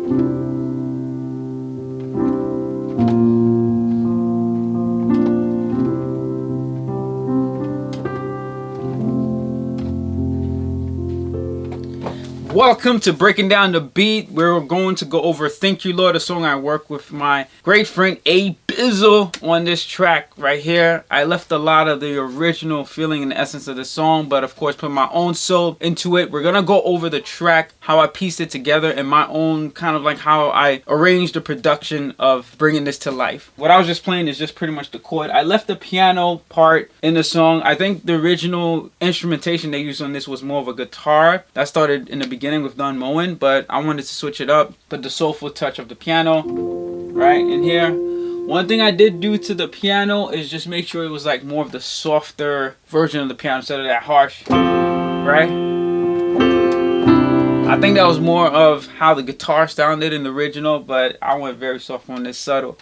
Welcome to Breaking Down the Beat. We're going to go over Thank You Lord, a song I work with my great friend Aybee on this track right here. I left a lot of the original feeling and essence of the song, but of course put my own soul into it. We're going to go over the track, how I pieced it together, and my own kind of like how I arranged the production of bringing this to life. What I was just playing is just pretty much the chord. I left the piano part in the song. I think the original instrumentation they used on this was more of a guitar. That started in the beginning with Moen, but I wanted to switch it up, put the soulful touch of the piano right in here. One thing I did do to the piano is just make sure it was like more of the softer version of the piano instead of that harsh, right? I think that was more of how the guitar sounded in the original, but I went very soft on this, subtle,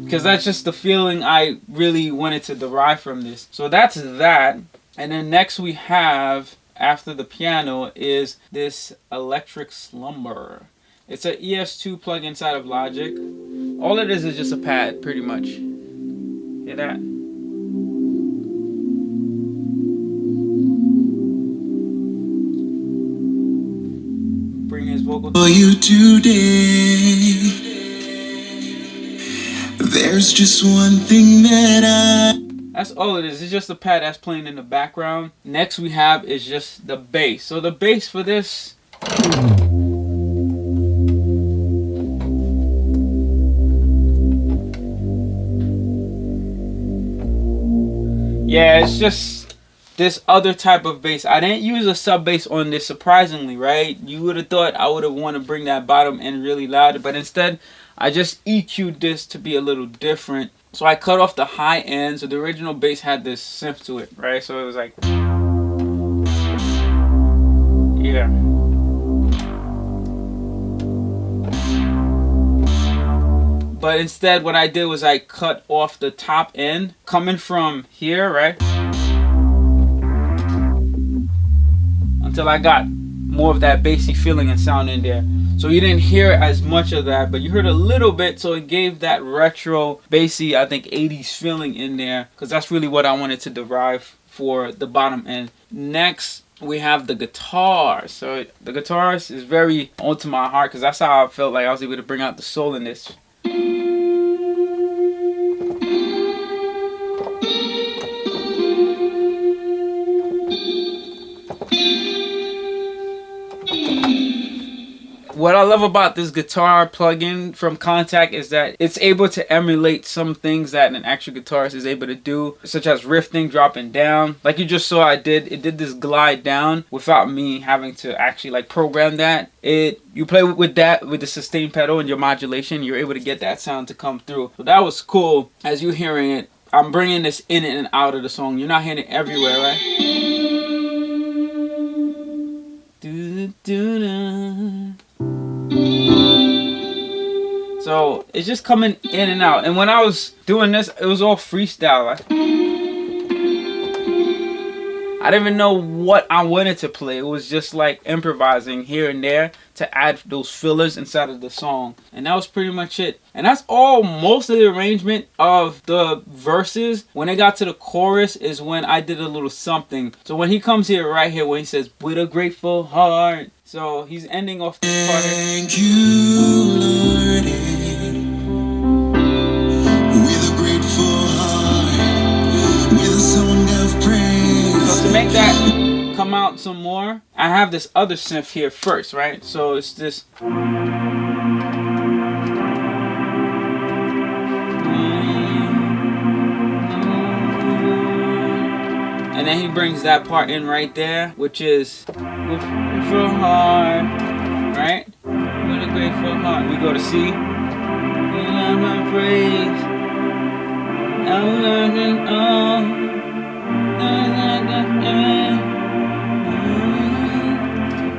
because that's just the feeling I really wanted to derive from this. So that's that. And then next we have, after the piano, is this Electric Slumber. It's an ES2 plug inside of Logic. All it is just a pad, pretty much. Hear that? Bring his vocal. For you today, there's just one thing that That's all it is. It's just a pad that's playing in the background. Next we have is just the bass. So the bass for this, yeah, it's just this other type of bass. I didn't use a sub bass on this, surprisingly, right? You would have thought I would have wanted to bring that bottom end really loud, but instead I just EQ'd this to be a little different. So I cut off the high end. So the original bass had this synth to it, right? So it was like, yeah. But instead what I did was I cut off the top end coming from here, right? Until I got more of that bassy feeling and sound in there. So you didn't hear as much of that, but you heard a little bit, so it gave that retro, bassy, I think 80s feeling in there, because that's really what I wanted to derive for the bottom end. Next, we have the guitar. So the guitars is very onto my heart, because that's how I felt like I was able to bring out the soul in this. What I love about this guitar plugin from Contact is that it's able to emulate some things that an actual guitarist is able to do, such as riffing, dropping down. Like you just saw, it did this glide down without me having to actually like program that. You play with that with the sustain pedal and your modulation, you're able to get that sound to come through. So that was cool. As you're hearing it, I'm bringing this in and out of the song. You're not hearing it everywhere, right? So it's just coming in and out. And when I was doing this, it was all freestyle. I didn't even know what I wanted to play. It was just like improvising here and there to add those fillers inside of the song. And that was pretty much it. And that's all. Most of the arrangement of the verses, when it got to the chorus, is when I did a little something. So when he comes here, right here, when he says, with a grateful heart. So he's ending off this part here. thank you, Lord, with a grateful heart, with a song of praise. So to make that come out some more, I have this other synth here first, right? So it's this. And then he brings that part in right there, which is with a grateful heart, right? With a grateful heart. We go to C. And I'm praise.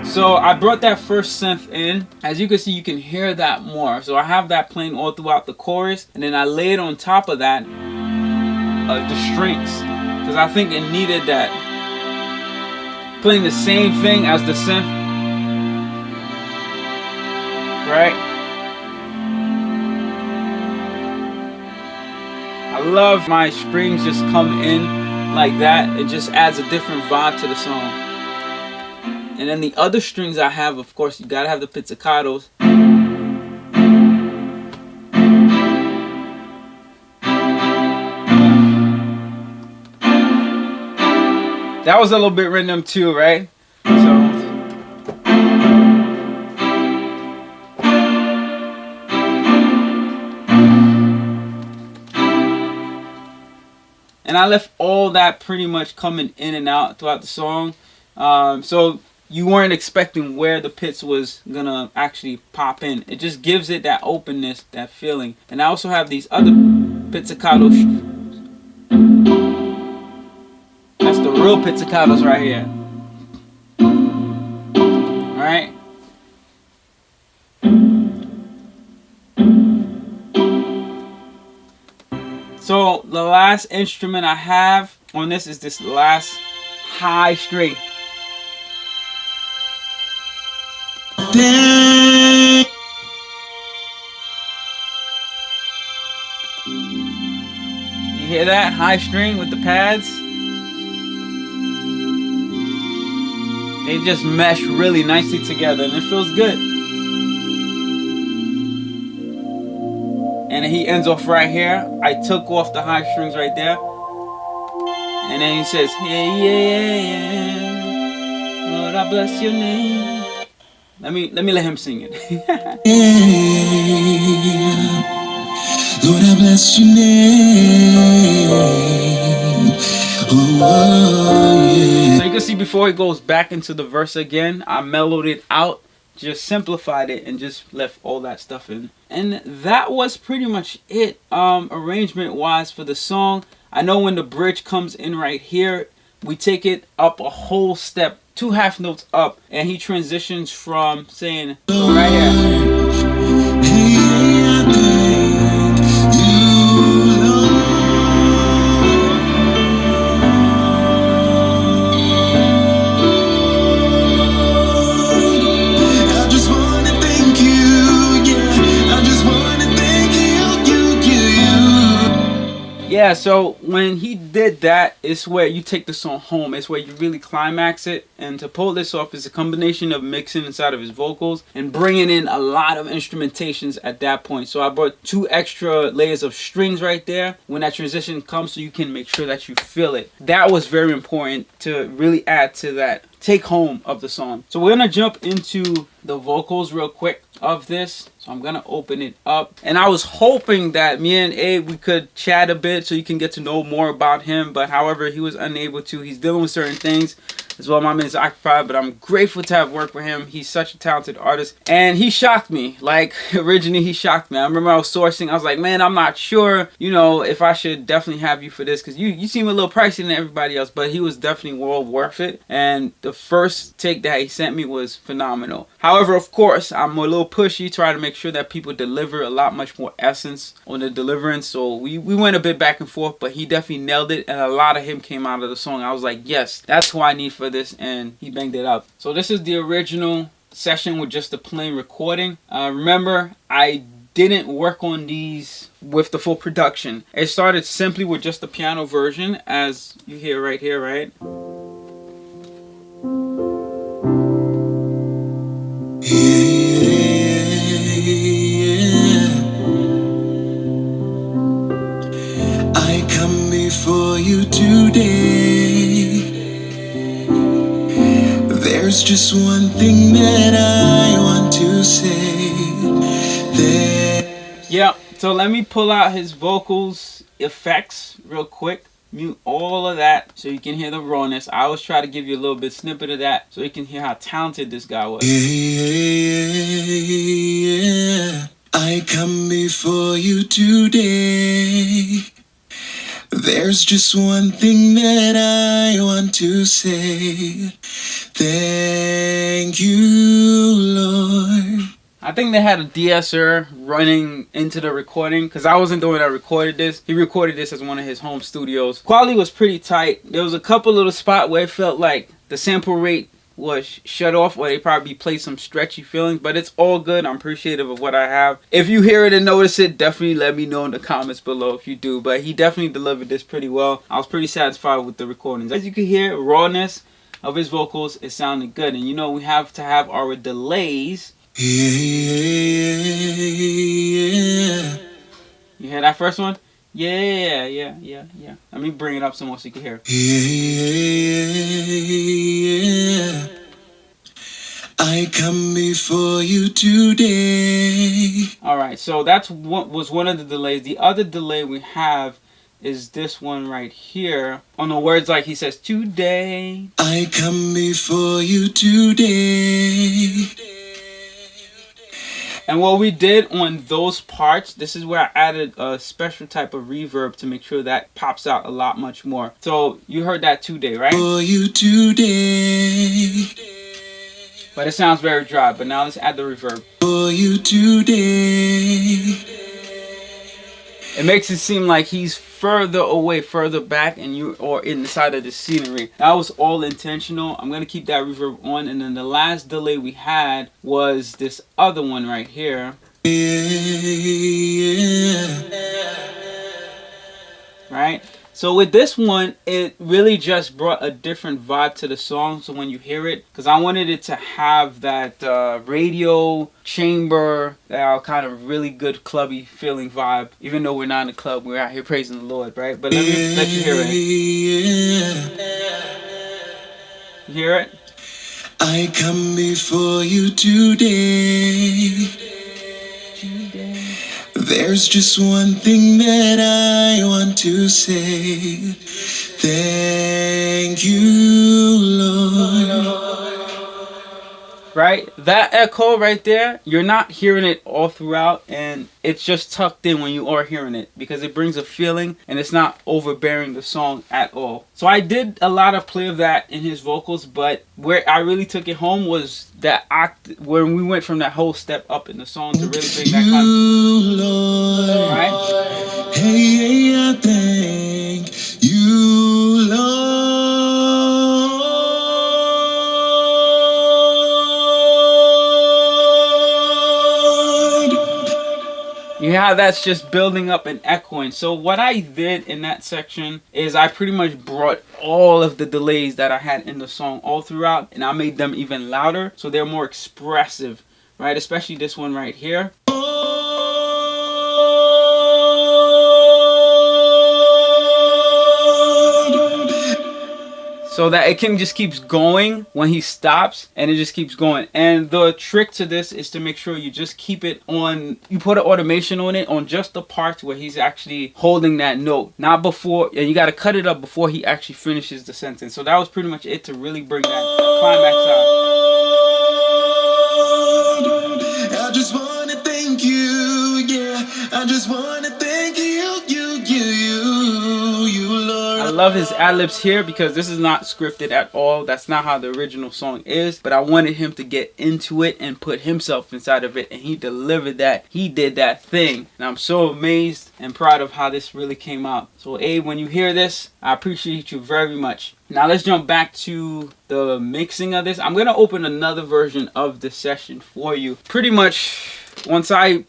So I brought that first synth in. As you can see, you can hear that more. So I have that playing all throughout the chorus, and then I laid on top of that the strings, because I think it needed that. Playing the same thing as the synth. right? I love my strings just come in like that. It just adds a different vibe to the song. And then the other strings I have, of course, you gotta have the pizzicatos. That was a little bit random too, right? So. And I left all that pretty much coming in and out throughout the song. So you weren't expecting where the pits was gonna actually pop in. It just gives it that openness, that feeling. And I also have these other pizzicatos. That's the real pizzicatos right here. Alright? So the last instrument I have on this is this last high string. You hear that high string with the pads? They just mesh really nicely together and it feels good. And he ends off right here. I took off the high strings right there. And then he says, hey, yeah, yeah, Lord, I bless your name. Let me let him sing it. Lord, I bless your name. Oh, yeah. So you can see before he goes back into the verse again, I mellowed it out, just simplified it, and just left all that stuff in. And that was pretty much it, arrangement wise for the song. I know when the bridge comes in right here, we take it up a whole step, 2 half notes up, and he transitions from saying, so right here. Yeah, so when he did that, it's where you take the song home. It's where you really climax it. And to pull this off is a combination of mixing inside of his vocals and bringing in a lot of instrumentations at that point. So I brought 2 extra layers of strings right there when that transition comes so you can make sure that you feel it. That was very important to really add to that take home of the song. So we're gonna jump into the vocals real quick of this. So I'm gonna open it up, and I was hoping that me and Abe, we could chat a bit so you can get to know more about him, but however he was unable to. He's dealing with certain things as well. My man is occupied, but I'm grateful to have worked with him. He's such a talented artist, and he shocked me. Like, originally he shocked me. I remember I was sourcing, I was like, man, I'm not sure, you know, if I should definitely have you for this, because you seem a little pricey than everybody else, but he was definitely well worth it. And the first take that he sent me was phenomenal. However, of course, I'm a little pushy, trying to make sure that people deliver a lot much more essence on the deliverance. So we went a bit back and forth, but he definitely nailed it, and a lot of him came out of the song. I was like, yes, that's who I need for this, and he banged it up. So this is the original session with just the plain recording. Remember, I didn't work on these with the full production. It started simply with just the piano version, as you hear right here, right? I come before you today. There's just one thing that I want to say. Yeah, so let me pull out his vocals effects real quick. Mute all of that so you can hear the rawness. I always try to give you a little bit snippet of that so you can hear how talented this guy was. Yeah. I come before you today. There's just one thing that I want to say. Thank you, Lord. I think they had a de-esser running into the recording because I wasn't the one that recorded this. He recorded this as one of his home studios. Quality was pretty tight. There was a couple little spots where it felt like the sample rate was shut off, or they probably played some stretchy feelings, but it's all good. I'm appreciative of what I have. If you hear it and notice it, definitely let me know in the comments below if you do. But he definitely delivered this pretty well. I was pretty satisfied with the recordings. As you can hear, rawness of his vocals is sounding good. And you know, we have to have our delays. Yeah. You hear that first one? Yeah. Let me bring it up some more so you can hear. Yeah. I come before you today. Alright, so that's what was one of the delays. The other delay we have is this one right here. On the words like he says, today. I come before you today. And what we did on those parts, this is where I added a special type of reverb to make sure that pops out a lot much more. So you heard that today, right? For you today. But it sounds very dry. But now let's add the reverb. For you today. It makes it seem like he's further away, further back, and you are inside of the scenery. That was all intentional. I'm gonna keep that reverb on, and then the last delay we had was this other one right here. Right? So with this one, it really just brought a different vibe to the song. So when you hear it, because I wanted it to have that radio chamber, that kind of really good clubby feeling vibe. Even though we're not in a club, we're out here praising the Lord, right? But let me let you hear it. You hear it? I come before you today. There's just one thing that I want to say. Thank you, Lord. Right? That echo right there, you're not hearing it all throughout, and it's just tucked in when you are hearing it, because it brings a feeling and it's not overbearing the song at all. So I did a lot of play of that in his vocals, but where I really took it home was that when we went from that whole step up in the song to really bring that kind of, right? Hey, I thank you, Lord. You have that's just building up and echoing. So what I did in that section is I pretty much brought all of the delays that I had in the song all throughout, and I made them even louder so they're more expressive, right? Especially this one right here. So that it can just keeps going when he stops, and it just keeps going. And the trick to this is to make sure you just keep it on, you put an automation on it on just the parts where he's actually holding that note, not before, and you got to cut it up before he actually finishes the sentence. So that was pretty much it to really bring that climax out. I just want to thank you, yeah. I just want to thank you, Lord. I love his ad-libs here because this is not scripted at all. That's not how the original song is. But I wanted him to get into it and put himself inside of it. And he delivered that. He did that thing. And I'm so amazed and proud of how this really came out. So Abe, when you hear this, I appreciate you very much. Now let's jump back to the mixing of this. I'm going to open another version of the session for you. Pretty much once I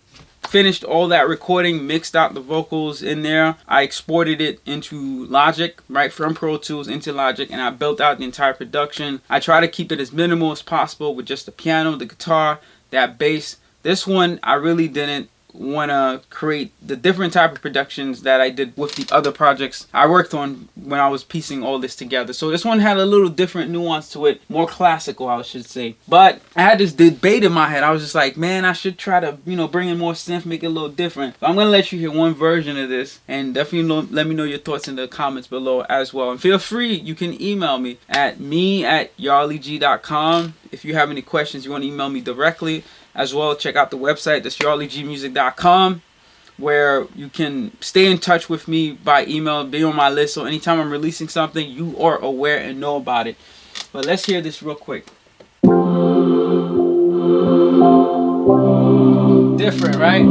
finished all that recording, mixed out the vocals in there, I exported it into Logic, right, from Pro Tools into Logic, and I built out the entire production. I try to keep it as minimal as possible with just the piano, the guitar, that bass. This one I really didn't want to create the different type of productions that I did with the other projects I worked on when I was piecing all this together. So this one had a little different nuance to it, more classical I should say. But I had this debate in my head. I was just like, man, I should try to, you know, bring in more synth, make it a little different. But I'm going to let you hear one version of this, and definitely let me know your thoughts in the comments below as well. And feel free, you can email me at me@yarleyg.com. If you have any questions, you want to email me directly. As well, check out the website, that's yarleygmusic.com, where you can stay in touch with me by email, be on my list, so anytime I'm releasing something, you are aware and know about it. But let's hear this real quick. Different, right?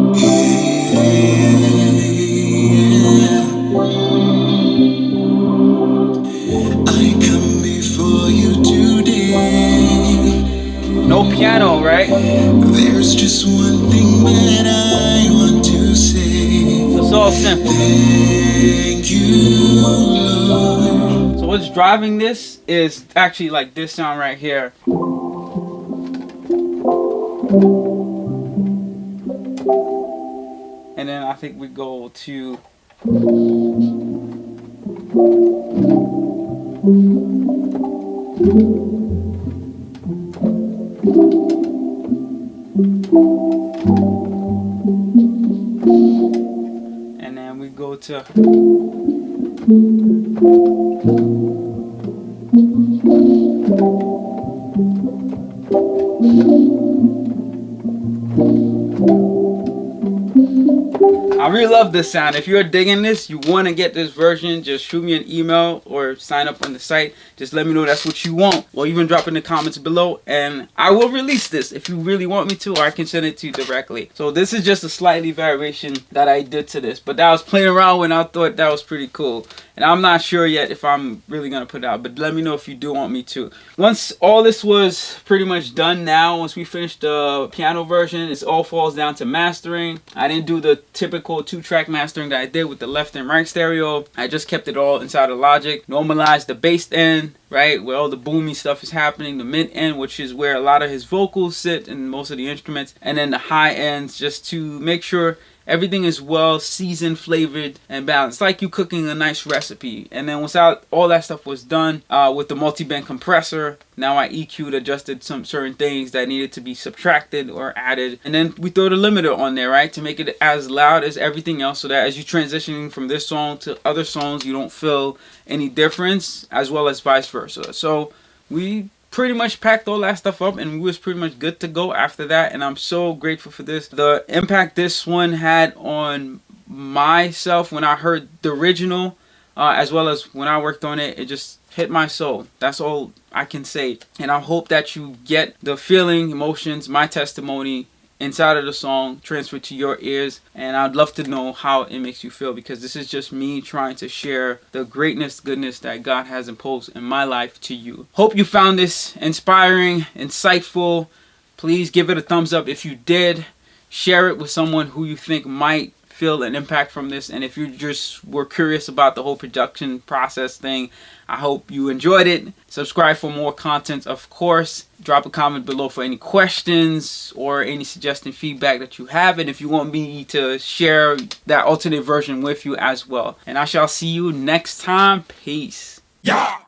I come before you today. No piano, right? There's just one thing that I want to say. So it's all simple. Thank you, Lord. So what's driving this is actually like this sound right here. And then I think we go to and then we go to I really love this sound. If you're digging this, you want to get this version, just shoot me an email or sign up on the site. Just let me know that's what you want, or even drop in the comments below and I will release this if you really want me to, or I can send it to you directly. So this is just a slightly variation that I did to this, but that I was playing around when I thought that was pretty cool. And I'm not sure yet if I'm really going to put it out, but let me know if you do want me to. Once all this was pretty much done now, once we finished the piano version, it all falls down to mastering. I didn't do the typical 2-track mastering that I did with the left and right stereo. I just kept it all inside of Logic. Normalized the bass end, right, where all the boomy stuff is happening. The mid end, which is where a lot of his vocals sit and most of the instruments. And then the high ends, just to make sure everything is well seasoned, flavored, and balanced, like you cooking a nice recipe. And then once all that stuff was done with the multi-band compressor, now I EQ'd, adjusted some certain things that needed to be subtracted or added. And then we throw the limiter on there, right, to make it as loud as everything else, so that as you're transitioning from this song to other songs, you don't feel any difference, as well as vice versa. So we pretty much packed all that stuff up and we was pretty much good to go after that, and I'm so grateful for this. The impact this one had on myself when I heard the original, as well as when I worked on it, it just hit my soul. That's all I can say. And I hope that you get the feeling, emotions, my testimony inside of the song transferred to your ears, and I'd love to know how it makes you feel, because this is just me trying to share the greatness, goodness that God has imposed in my life to you. Hope you found this inspiring, insightful. Please give it a thumbs up if you did. Share it with someone who you think might feel an impact from this, and if you just were curious about the whole production process thing, I hope you enjoyed it. Subscribe for more content, of course. Drop a comment below for any questions or any suggestion, feedback that you have, and if you want me to share that alternate version with you as well. And I shall see you next time. Peace. Yeah.